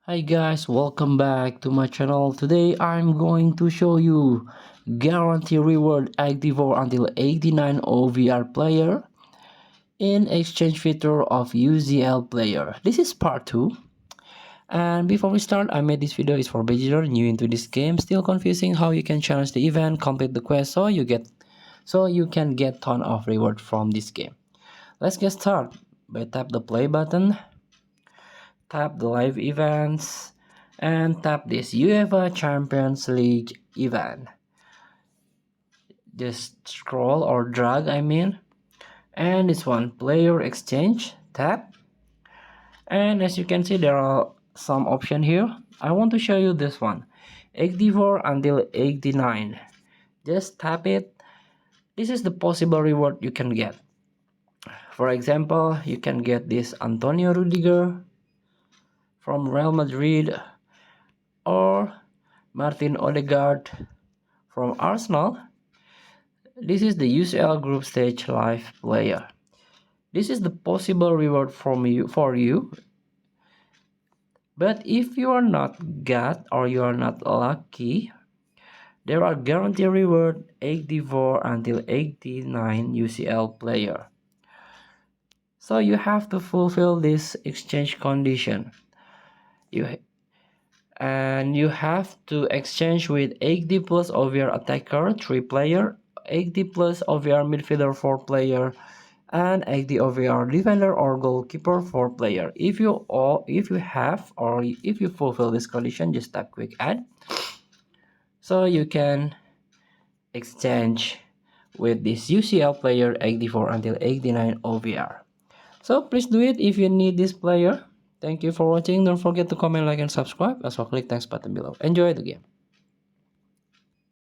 Hi guys, welcome back to my channel. Today I'm going to show you guarantee reward active until 89 OVR player in exchange feature of UCL player. This is part 2. And before we start, I made this video is for beginner new into this game, still confusing how you can challenge the event, complete the quest so you can get ton of reward from this game. Let's get started by tap the play button. Tap the live events and tap this UEFA Champions League event. Just scroll or drag, and this one player exchange, tap, and as you can see there are some options here. I want to show you this one, 84 until 89. Just tap it. This is the possible reward you can get. For example, you can get this Antonio Rudiger from Real Madrid or Martin Odegaard from Arsenal. This is the UCL group stage live player. This is the possible reward for you. But if you are not got or you are not lucky, there are guaranteed reward 84 until 89 UCL player. So you have to fulfill this exchange condition. You have to exchange with 80 plus OVR attacker 3 player, 80 plus OVR midfielder 4 player, and 80 OVR defender or goalkeeper 4 player. If you have or if you fulfill this condition, just tap quick add. So you can exchange with this UCL player 84 until 89 OVR. So please do it if you need this player. Thank you for watching. Don't forget to comment, like, and subscribe. Also click thanks button below. Enjoy the game.